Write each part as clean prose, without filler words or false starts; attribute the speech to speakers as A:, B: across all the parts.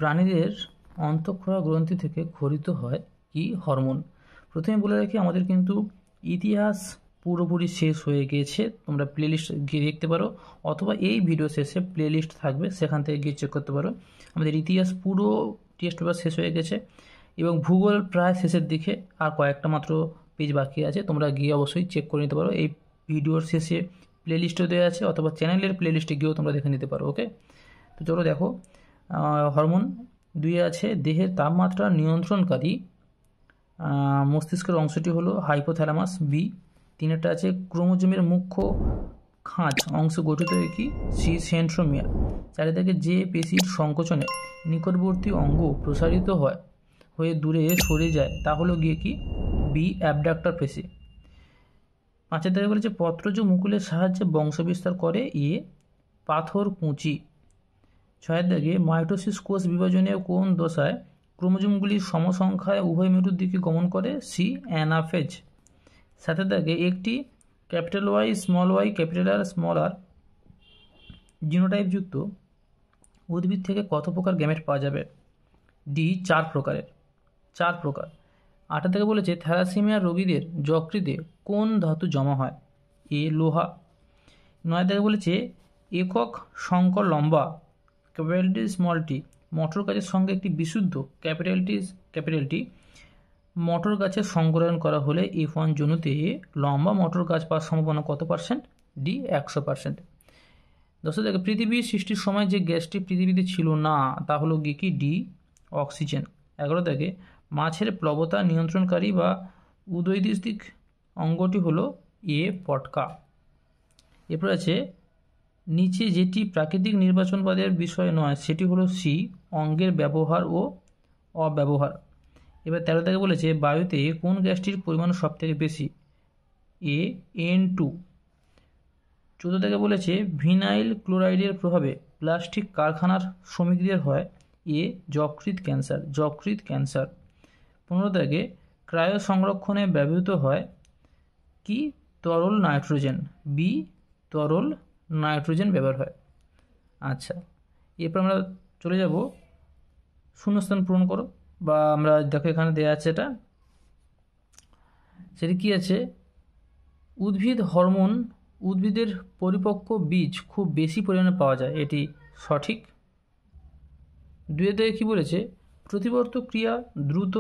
A: প্রাণীদের অন্তঃক্ষরা গ্রন্থি থেকে ক্ষরিত হয় কি হরমোন। প্রথমে বলে রাখি আমাদের কিন্তু ইতিহাস পুরোপুরি শেষ হয়ে গিয়েছে, তোমরা প্লেলিস্ট গিয়ে দেখতে পারো অথবা এই ভিডিও শেষে প্লেলিস্ট থাকবে সেখান থেকে গিয়ে চেক করতে পারো। আমাদের ইতিহাস পুরো টেস্ট পেপার শেষ হয়ে গেছে এবং ভূগোল প্রায় শেষের দিকে, আর কয়েকটা মাত্র পেজ বাকি আছে, তোমরা গিয়ে অবশ্যই চেক করে নিতে পারো। এই ভিডিওর শেষে প্লেলিস্টও দেওয়া আছে অথবা চ্যানেলের প্লেলিস্টে গিয়েও তোমরা দেখে নিতে পারো। ওকে, তো চলো দেখো। হরমোন 2 আছে দেহের তাপমাত্রা নিয়ন্ত্রণকারী মস্তিষ্কের অংশটি হলো হাইপোথ্যালামাস। বি 3 আছে ক্রোমোজোমের মুখ্য খাঁজ অংশ গঠিত কি সি সেন্ট্রোমিয়ার। 4 থেকে যে পেশির সংকোচনে নিকটবর্তী অঙ্গ প্রসারিত হয়ে দূরে সরে যায় তা হলো গিয়ে কি বি অ্যাবডাক্টর পেশি। 5 থেকে বলেছে পত্রজ মুকুলের সাহায্যে বংশবিস্তার করে এ পাথর কুঁচি। 6 থেকে মাইটোসিস কোষ বিভাজনে কোন দশায় ক্রোমোজোমগুলি সমসংখ্যায় উভয় মেরুর দিকে গমন করে সি অ্যানাফেজ। 7 থেকে একটি capital Y capital R small R জিনোটাইপযুক্ত উদ্ভিদ থেকে কত প্রকার গ্যামেট পাওয়া যাবে ডি 4 প্রকারের। 4 প্রকার। 8 থেকে বলেছে থ্যালাসেমিয়া রোগীদের যকৃতে কোন ধাতু জমা হয় এ লোহা। 9 থেকে বলেছে একক সংকর লম্বা ক্যাপিটাল স্মল টি মটর গাছের সঙ্গে একটি বিশুদ্ধ ক্যাপিটাল টি মটর গাছের সংকরণ করা হলে F1 জনুতে লম্বা মটর গাছ পাওয়ার সম্ভাবনা কত %? ডি 100%। 10 থেকে পৃথিবীর সৃষ্টির সময় যে গ্যাসটি পৃথিবীতে ছিল না তা হলো গিয়ে কি ডি অক্সিজেন। 11 থেকে মাছের প্লবতা নিয়ন্ত্রণকারী বা উদৈদিক অঙ্গটি হলো এ পটকা। এরপর আছে নিচে যেটি প্রাকৃতিক নির্বাচনবাদের বিষয় নয় সেটি হলো সি অঙ্গের ব্যবহার ও অব্যবহার। এবার 13 থেকে বলেছে বায়ুতে কোন গ্যাসটির পরিমাণ সব থেকে বেশি এ N2। 14 থেকে বলেছে ভিনাইল ক্লোরাইডের প্রভাবে প্লাস্টিক কারখানার শ্রমিকদের হয় এ যকৃৎ ক্যান্সার। 15 থেকে ক্রায়ো সংরক্ষণে ব্যবহৃত হয় কি তরল নাইট্রোজেন বি তরল নাইট্রোজেন ব্যবহার হয়। আচ্ছা, এরপর আমরা চলে যাব শূন্যস্থান পূরণ করো, বা আমরা দেখো এখানে দেওয়া আছে এটা, সেটি কি আছে উদ্ভিদ হরমোন উদ্ভিদের পরিপক্ক বীজ খুব বেশি পরিমাণে পাওয়া যায়, এটি সঠিক। 2 থেকে কী বলেছে প্রতিবর্ত ক্রিয়া দ্রুত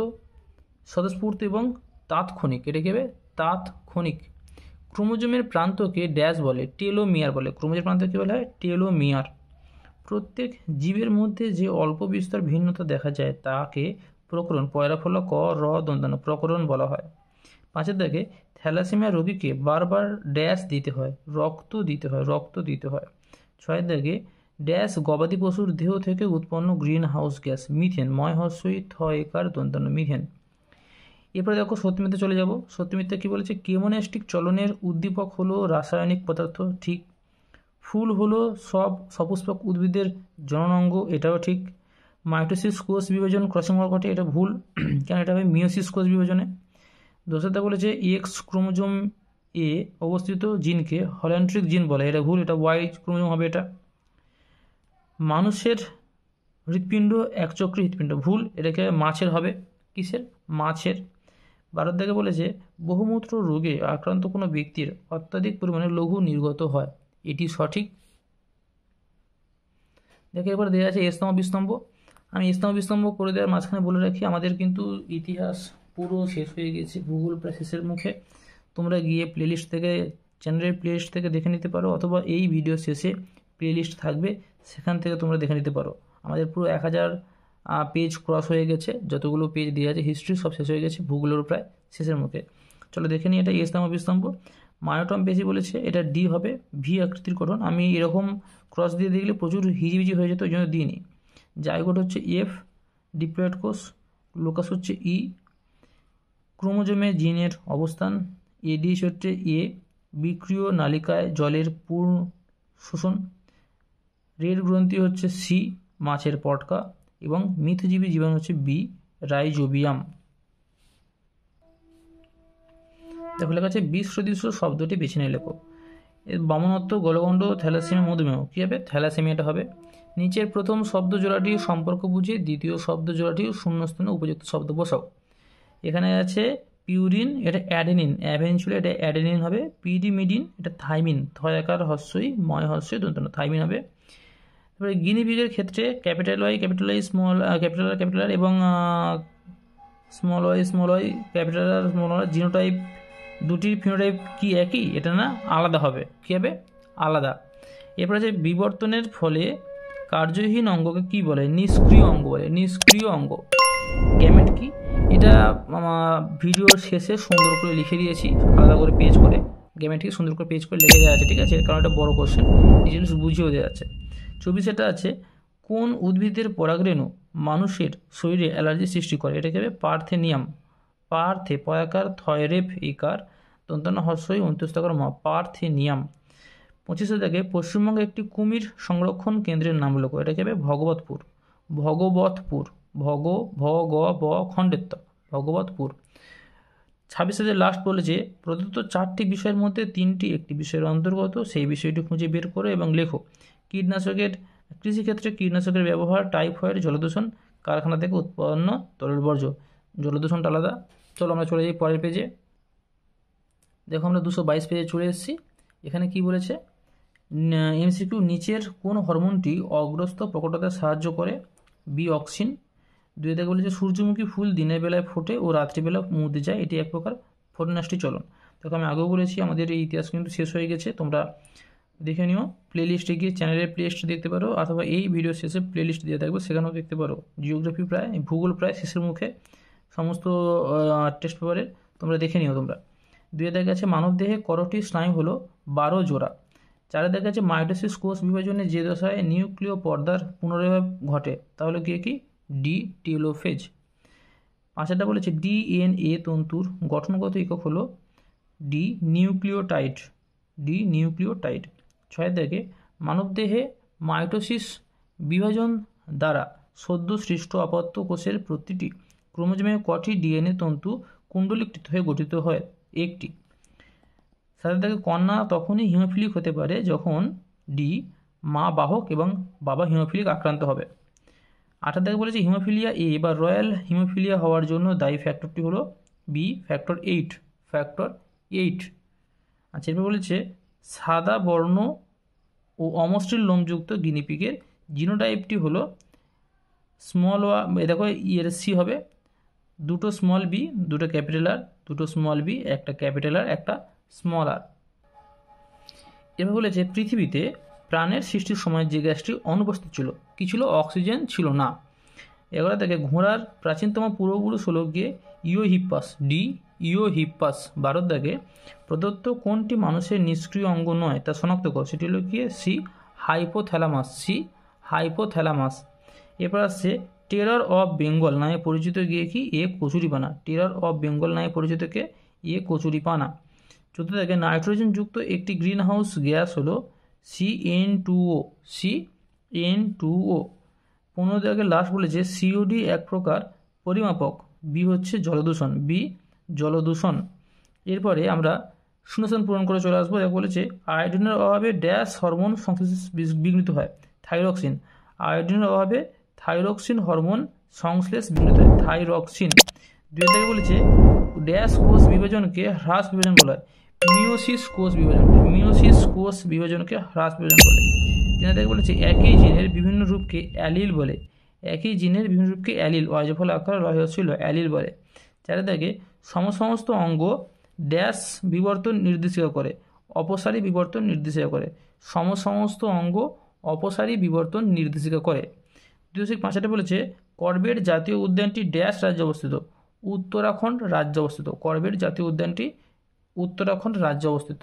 A: স্বতঃস্ফূর্ত এবং তাৎক্ষণিক, এটা কী হবে তাৎক্ষণিক। ক্রোমোজোমের প্রান্তকে ড্যাশ বলে টেলোমিয়ার বলে, ক্রোমোজোমের প্রান্তকে বলা হয় টেলোমিয়ার। প্রত্যেক জীবের মধ্যে যে অল্প বিস্তর ভিন্নতা দেখা যায় তাকে প্রকরণ পয়রা ফলা ক র দন্তান্ন প্রকরণ বলা হয়। 5 থেকে থ্যালাসেমিয়া রোগীকে বারবার ড্যাশ দিতে হয় রক্ত দিতে হয়। 6 থেকে ড্যাশ গবাদি পশুর দেহ থেকে উৎপন্ন গ্রিন হাউস গ্যাস মিথেন থ দন্তান্ন মিথেন। এরপরে দেখো সত্যমিথ্যা চলে যাব। সত্যমিথ্যা কি বলেছে কেমোনেস্টিক চলনের উদ্দীপক হলো রাসায়নিক পদার্থ, ঠিক। ফুল হলো সব সপুষ্পক উদ্ভিদের জননাঙ্গ, এটাও ঠিক। মাইটোসিস কোষ বিভাজন ক্রসিং ওভার ঘটে, এটা ভুল, কেন এটা হবে মিওসিস কোষ বিভাজনে। 10 বলেছে এক্স ক্রোমোজোম এ অবস্থিত জিনকে হল্যান্ড্রিক জিন বলে, এটা ভুল, এটা ওয়াই ক্রোমোজোম হবে এটা। মানুষের হৃৎপিণ্ড একচক্রী হৃৎপিণ্ড, ভুল, এটাকে মাছের হবে, কিসের মাছের। 12 থেকে বলেছে বহুমূত্র রোগে আক্রান্ত কোনো ব্যক্তির অত্যাধিক পরিমাণে লঘু নির্গত হয়, এটি সঠিক। দেখো এবার দেওয়া আছে স্তম্ভ বিস্তম্ভ। আমি স্তম্ভ বিস্তম্ভ করে দেওয়ার মাঝখানে বলে রাখি আমাদের কিন্তু ইতিহাস পুরো শেষ হয়ে গেছে, ভূগোল প্রায় শেষের মুখে। তোমরা গিয়ে প্লেলিস্ট থেকে চ্যানেলের প্লেলিস্ট থেকে দেখে নিতে পারো অথবা এই ভিডিও শেষে প্লেলিস্ট থাকবে সেখান থেকে তোমরা দেখে নিতে পারো। আমাদের পুরো 1000 পেজ ক্রস হয়ে গেছে, যতগুলো পেজ দেওয়া আছে হিস্ট্রি সব শেষ হয়ে গেছে, ভূগোলের প্রায় শেষের মুখে। চলো দেখে নিই এটা স্তম্ভ বিস্তম্ভ। মায়োটম পেশি বলেছে এটা ডি হবে, ভি আকৃতির গঠন। আমি এরকম ক্রস দিয়ে দেখলে প্রচুর হিজিবিজি হয়ে যেত, ওই জন্য দিইনি। জাইগোট হচ্ছে এফ, ডিপ্লয়েড কোষ, লোকাস হচ্ছে ই। ক্রোমোজোমে জিনের অবস্থান এডিএস হচ্ছে এ, বিক্রিয় নালিকায় জলের পূর্ণ শোষণ। রেড গ্রন্থি হচ্ছে সি, মাছের পটকা, এবং মিথজীবী জীবাণু হচ্ছে বি, রাইজোবিয়াম। দেখো লেখা আছে বিষ সদৃশ শব্দটি বেছে নিয়ে লেখো। বামনত্ব, গলগণ্ড, থ্যালাসেমিয়া, মধুমেহ, কী হবে থ্যালাসেমিয়াটা হবে। নিচের প্রথম শব্দ জোড়াটি সম্পর্ক বুঝে দ্বিতীয় শব্দ জোড়াটি শূন্যস্থানে উপযুক্ত শব্দ বসাও। এখানে আছে পিউরিন, এটা অ্যাডেনিন, অ্যাভেঞ্চুলা এটা অ্যাডেনিন হবে। পিরিমিডিন এটা থাইমিন, থয়াকার হস্যই ময় হস্যই দন্তন্য থাইমিন হবে। তারপরে গিনিপিগের ক্ষেত্রে capital Y capital I small capital R এবং small Y capital R small R genotype দুটির ফিনোটাইপ কি একই? এটা না, আলাদা হবে। কী হবে? আলাদা। এরপরে যে বিবর্তনের ফলে কার্যহীন অঙ্গকে কি বলে? নিষ্ক্রিয় অঙ্গ বলে। নিষ্ক্রিয় অঙ্গ গ্যামেট কি? এটা ভিডিওর শেষে সুন্দর করে লিখে দিয়েছি, আলাদা করে পেজ করে গ্যামেটকে সুন্দর করে পেজ করে লিখে দেওয়া আছে, ঠিক আছে? কারণ এটা বড় কোশ্চেন, এই জিনিস বুঝিয়েও দেওয়া আছে। 24 এটা আছে কোন উদ্ভিদের পরাগরেণু মানুষের শরীরে অ্যালার্জি সৃষ্টি করে? এটা হবে পার্থেনিয়াম। পার্থে পয়াকার থয়রেফ ইকার দন্তন্য হস্যই অন্ত্যস্তকার মা, পার্থেনিয়াম। 25 থেকে পশ্চিমবঙ্গে একটি কুমির সংরক্ষণ কেন্দ্রের নাম লেখো। এটাকে হবে ভগবতপুর। ভগবতপুর খণ্ডেত্ব ভগবতপুর। 26 লাস্ট বলেছে প্রদত্ত 4টি বিষয়ের মধ্যে 3টি একটি বিষয়ের অন্তর্গত, সেই বিষয়টি খুঁজে বের করো এবং লেখো। কীটনাশকের কৃষিক্ষেত্রে কীটনাশকের ব্যবহার, টাইফয়েড, জলদূষণ, কারখানা থেকে উৎপন্ন তরল বর্জ্য। জলদূষণটা আলাদা। চলো আমরা চলে যাই পরের পেজে। দেখো আমরা 222 পেজে চলে এসেছি। এখানে কি বলেছে? এমসিকিউ, নিচের কোন হরমোনটি অগ্রস্ত প্রকটতে সাহায্য করে? B auxin. 2 থেকে বলেছে সূর্যমুখী ফুল দিনের বেলায় ফোটে ও রাত্রিবেলা মুদে যায়, এটি এক প্রকার ফোটনাষ্টি চলন। দেখো আমি আগেও বলেছি আমাদের এই ইতিহাস কিন্তু শেষ হয়ে গেছে, তোমরা দেখে নিও। প্লেলিস্টে গিয়ে চ্যানেলের প্লেলিস্ট দেখতে পারো, অথবা এই ভিডিও শেষে প্লেলিস্ট দিয়ে থাকবে, সেখানেও দেখতে পারো। জিওগ্রাফি প্রায়, ভূগোল প্রায় শেষের মুখে সমস্ত টেস্ট পেপারের, তোমরা দেখে নিও তোমরা। 2 দেখা আছে মানবদেহে করটি স্নায়ু হলো 12 জোড়া। 4 দেখা আছে মাইটোসিস কোষ বিভাজনে যে দশায় নিউক্লিয় পর্দার পুনরায় ঘটে তাহলে কি? D telophase. 5টা বলেছে ডিএনএ তন্তুর গঠনগত একক হলো ডি নিউক্লিওটাইড। 6 থেকে মানবদেহে মাইটোসিস বিভাজন দ্বারা সদ্য সৃষ্ট অপত্য কোষের প্রতিটি ক্রোমোজোমে কটি ডিএনএ তন্তু কুণ্ডলীকৃত হয়ে গঠিত হয়? 1টি। 7 থেকে কন্যা তখনই হিমোফিলিক হতে পারে যখন ডি মা বাহক এবং বাবা হিমোফিলিক আক্রান্ত হবে। 8 থেকে বলেছে হিমোফিলিয়া এ বা রয়্যাল হিমোফিলিয়া হওয়ার জন্য দায়ী ফ্যাক্টরটি হলো বি ফ্যাক্টর 8। আচ্ছা, এরপর বলেছে সাদা বর্ণ ও অমসৃণ লোমযুক্ত গিনিপিগের জিনোটাইপটি হলো স্মল দেখো এর সি হবে, 2টো স্মল বি 2টো ক্যাপিটাল আর, 2টো স্মল বি একটা ক্যাপিটাল আর একটা স্মল আর। এভাবে বলেছে পৃথিবীতে প্রাণের সৃষ্টির সময় যে গ্যাসটি অনুপস্থিত ছিল কি ছিল? অক্সিজেন ছিল না। 11 থেকে ঘোড়ার প্রাচীনতম পূর্বপুরুষ হলো গিয়ে ইওহিপ্পাস, ডি ইওহিপ্পাস। 12 থেকে প্রদত্ত কোনটি মানুষের নিষ্ক্রিয় অঙ্গ নয় তা শনাক্ত কর, সেটি হলো গিয়ে সি হাইপোথ্যালামাস। এরপর আসছে টেরর অফ বেঙ্গল নামে পরিচিত গিয়ে কি? এ কচুরিপানা। টেরর অফ বেঙ্গল নামে পরিচিত কে? এ কচুরিপানা। 14 থেকে নাইট্রোজেনযুক্ত একটি গ্রিন হাউস গ্যাস হলো CN2O। 15 থেকে লাস্ট বলেছে সিওডি এক প্রকার পরিমাপক, বি হচ্ছে জলদূষণ, জলদূষণ। এরপরে আমরা শূন্যস্থান পূরণ করে চলে আসবো। দেখো বলেছে আয়োডিনের অভাবে ড্যাশ হরমোন সংশ্লেষ বিঘ্নিত হয়? থাইরক্সিন। আয়োডিনের অভাবে থাইরক্সিন হরমোন সংশ্লেষ বিঘ্নিত হয়, থাইরক্সিন। 2 থেকে বলেছে ড্যাশ কোষ বিভাজনকে হ্রাস বিভাজন বলা হয়? মিওসিস কোষ বিভাজনকে হ্রাস বিভাজন বলে। 3 থেকে বলেছে একই জিনের বিভিন্ন রূপকে অ্যালিল বলে? অয়জফল আকার ছিল অ্যালিল বলে। 4 থেকে সমস্ত অঙ্গ ড্যাশ বিবর্তন নির্দেশিকা করে? অপসারী বিবর্তন নির্দেশিকা করে। সমস্ত অঙ্গ অপসারী বিবর্তন নির্দেশিকা করে। 205 বলেছে করবেট জাতীয় উদ্যানটি ড্যাশ রাজ্যে অবস্থিত? উত্তরাখণ্ড রাজ্যে অবস্থিত। করবেট জাতীয় উদ্যানটি উত্তরাখণ্ড রাজ্যে অবস্থিত।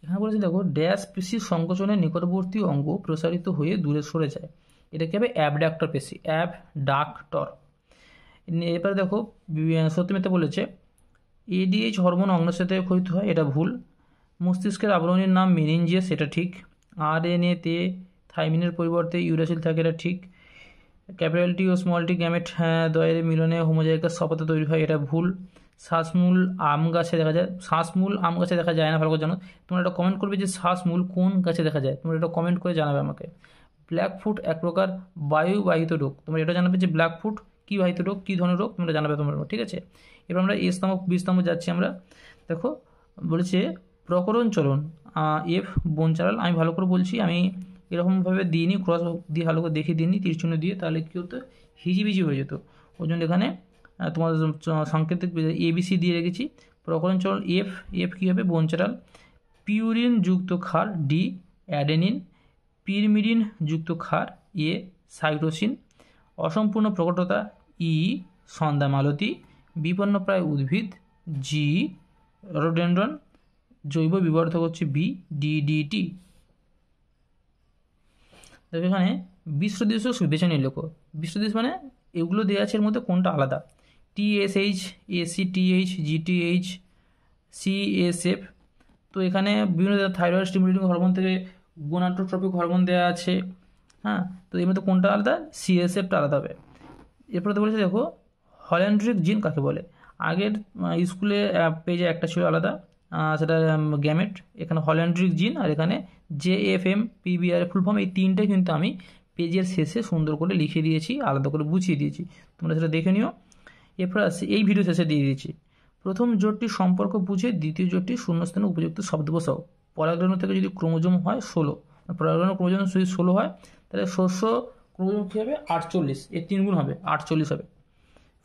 A: এখানে বলেছে দেখো ড্যাশ পেশি সংকোচনের নিকটবর্তী অঙ্গ প্রসারিত হয়ে দূরে সরে যায়, এটা কি হবে? অ্যাবডাক্টর পেশি, অ্যাবডাক্টর। এবারে দেখো সত্যমিথ্যা বলেছে এডিএইচ হরমোন অগ্ন্যাশয় ক্ষরিত হয়, এটা ভুল। মস্তিষ্কের আবরণীর নাম মেনিনজিয়াস, এটা ঠিক। আরএনএতে থাইমিনের পরিবর্তে ইউরাসিল থাকে, এটা ঠিক। ক্যাপিটাল টি ও স্মল টি গ্যামেট দ্বয়ের মিলনে হোমোজাইগাস সপাতে তৈরি হয়, এটা ভুল। শ্বাসমূল আম গাছে দেখা যায়? শ্বাসমূল আম গাছে দেখা যায় না, ভালো করে জানো। তোমরা এটা কমেন্ট করবে যে শ্বাসমূল কোন গাছে দেখা যায়, তোমরা এটা কমেন্ট করে জানাবে আমাকে। ব্ল্যাক ফুট এক প্রকার বায়ুবাহিত রোগ। তোমরা এটা জানাবে যে ব্ল্যাক ফুট কী বাহিত রোগ, কী ধরনের রোগ তোমরা জানাবে তোমরা, ঠিক আছে। এবার আমরা এ স্তম্ভ বি স্তম্ভ যাচ্ছি আমরা। দেখো বলেছে প্রকরণ চলন, এফ বনচালাল। আমি ভালো করে বলছি, আমি এরকমভাবে দিইনি, ক্রস দিয়ে ভালো করে দেখিয়ে দিইনি তীর চিহ্ন দিয়ে, তাহলে কী হতো হিজিবিজি হয়ে যেত। ওই জন্য এখানে তোমাদের সাংকেতিক এবিসি দিয়ে রেখেছি। প্রকরণ চলন এফ, এফ কী হবে বনচালাল। পিউরিন যুক্ত ক্ষার ডি অ্যাডেনিন, পিরমিডিন যুক্ত ক্ষার এ সাইটোসিন, অসম্পূর্ণ প্রকটতা ই সন্ধ্যা মালতী, বিপন্নপ্রায় উদ্ভিদ জি রোডেন্ড্রন, জৈব বিবর্ধক হচ্ছে বি ডিডিটি। দেখো এখানে বিশ্বদেশ বেছে লেখো। বিশ্বদেশ মানে এগুলো দেওয়া আছে, এর মধ্যে কোনটা আলাদা। TSH, ACTH, GTH, CSF. তো এখানে বিভিন্ন থাইরয়েড স্টিমুলেটিং হরমোন থেকে গোনাডোট্রপিক হরমোন দেওয়া আছে, হ্যাঁ। তো এর মধ্যে কোনটা আলাদা, সিএসএফটা আলাদা হবে। এরপরে তো বলেছে দেখো হল্যান্ড্রিক জিন কাকে বলে। আগের স্কুলে পেজে একটা ছিল আলাদা, সেটা গ্যামেট। এখানে হল্যান্ড্রিক জিন, আর এখানে জেএফএম পিবিআর ফুল ফর্ম, এই তিনটে কিন্তু আমি পেজের শেষে সুন্দর করে লিখে দিয়েছি, আলাদা করে বুঝিয়ে দিয়েছি, তোমরা সেটা দেখে নিও। এরপর এই ভিডিও শেষে দিয়ে দিয়েছি প্রথম জোটটির সম্পর্ক বুঝে দ্বিতীয় জোটটি শূন্যস্থানে উপযুক্ত শব্দ বসাও। পরাগরেণু থেকে যদি ক্রোমোজোম হয় 16, পরাগরেণু ক্রোমোজোম যদি 16 হয় তাহলে শস্য ক্রোমোজোম কী হবে 48, এর 3 গুণ হবে 48 হবে।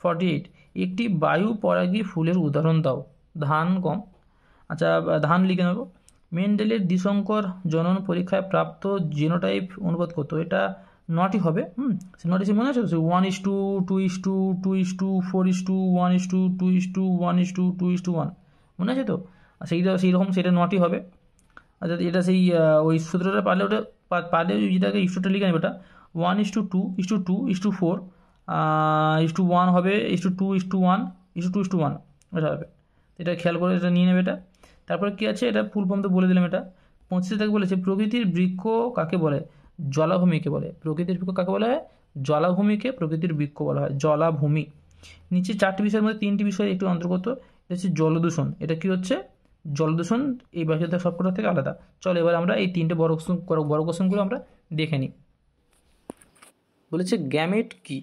A: 48 একটি বায়ু পরাগী ফুলের উদাহরণ দাও। ধান, গম। আচ্ছা ধান লিখে নেব। মেন্ডেলের দ্বিসংকর জনন পরীক্ষায় প্রাপ্ত জিনোটাইপ অনুবাদ কত, এটা 9টি হবে। সে 9টি মনে আছে, 1:2, 2:2, 2:2, 4:2, 1:2, 2:2, 1:2, 2:1 মনে আছে তো। সেইটা সেই রকম সেটা 9টি হবে। আচ্ছা এটা সেই ওই সূত্রটা পারলে ওটা পারলে যেটাকে ইস্টুটা লিখে নেবে, ওটা 1:2, 2:4, 1 হবে, 2:1, 2:1 এটা হবে। এটা খেয়াল করে এটা নিয়ে নেবে এটা। তারপরে কী আছে, এটা ফুল ফর্ম তো বলে দিলাম। এটা 25 থেকে বলেছে প্রকৃতির বৃক্ষ কাকে বলে, জলাভূমিকে বলে। প্রকৃতির বৃক্ষ কাকে বলা হয়, জলাভূমিকে প্রকৃতির বৃক্ষ বলা হয়, জলাভূমি। নিচে 4টি বিষয়ের মধ্যে 3টি বিষয় একটু অন্তর্গত। এটা হচ্ছে জলদূষণ। এটা কি হচ্ছে জলদূষণ, এই বাক্যটা সবকটা থেকে আলাদা। চলো এবার আমরা এই 3টে বড় কোশ্চেনগুলো আমরা দেখে নিই। বলেছে গ্যামেট কি।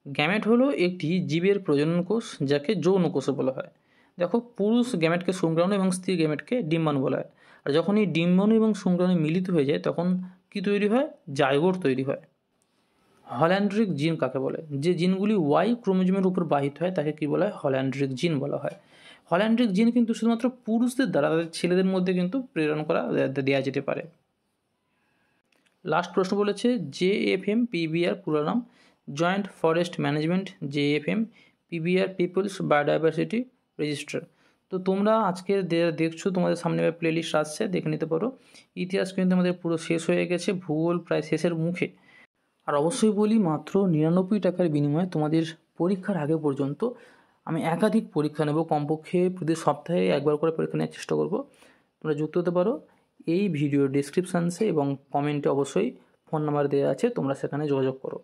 A: গ্যামেট হলো একটি জীবের প্রজনন কোষ, যাকে যৌন কোষও বলা হয়। দেখো পুরুষ গ্যামেটকে শুক্রাণু এবং স্ত্রী গ্যামেটকে ডিম্বাণু বলা হয়। আর যখন এই ডিম্বাণু এবং শুক্রাণু মিলিত হয়ে যায় তখন কি তৈরি হয়, জাইগোট তৈরি হয়। হল্যান্ড্রিক জিন কাকে বলে, যে জিনগুলি ওয়াই ক্রোমোজোমের উপর বাহিত হয় তাকে কি বলা হয়, হল্যান্ড্রিক জিন বলা হয়। হল্যান্ড্রিক জিন কিন্তু শুধুমাত্র পুরুষদের দ্বারা, তাদের ছেলেদের মধ্যে কিন্তু প্রেরণ করা দেওয়া যেতে পারে। লাস্ট প্রশ্ন বলেছে জেএফএম পিবিআর পুরো নাম, joint forest management, JFM PBR people's biodiversity register. তো তোমরা আজকে দেখছো, তোমাদের সামনে প্লেলিস্ট আসছে, দেখে নিতে পারো। ইতিহাস কিন্তু আমাদের পুরো শেষ হয়ে গেছে, ভূগোল প্রায় শেষের মুখে। আর অবশ্যই বলি মাত্র 99 টাকার বিনিময়ে তোমাদের পরীক্ষার আগে পর্যন্ত আমি একাধিক পরীক্ষা নেব, কমপক্ষে প্রতি সপ্তাহে একবার করে পরীক্ষা নেওয়ার চেষ্টা করব। তোমরা যুক্ত হতে পারো। এই ভিডিও ডিসক্রিপশানসে এবং কমেন্টে অবশ্যই ফোন নাম্বার দেওয়া আছে, তোমরা সেখানে যোগাযোগ করো।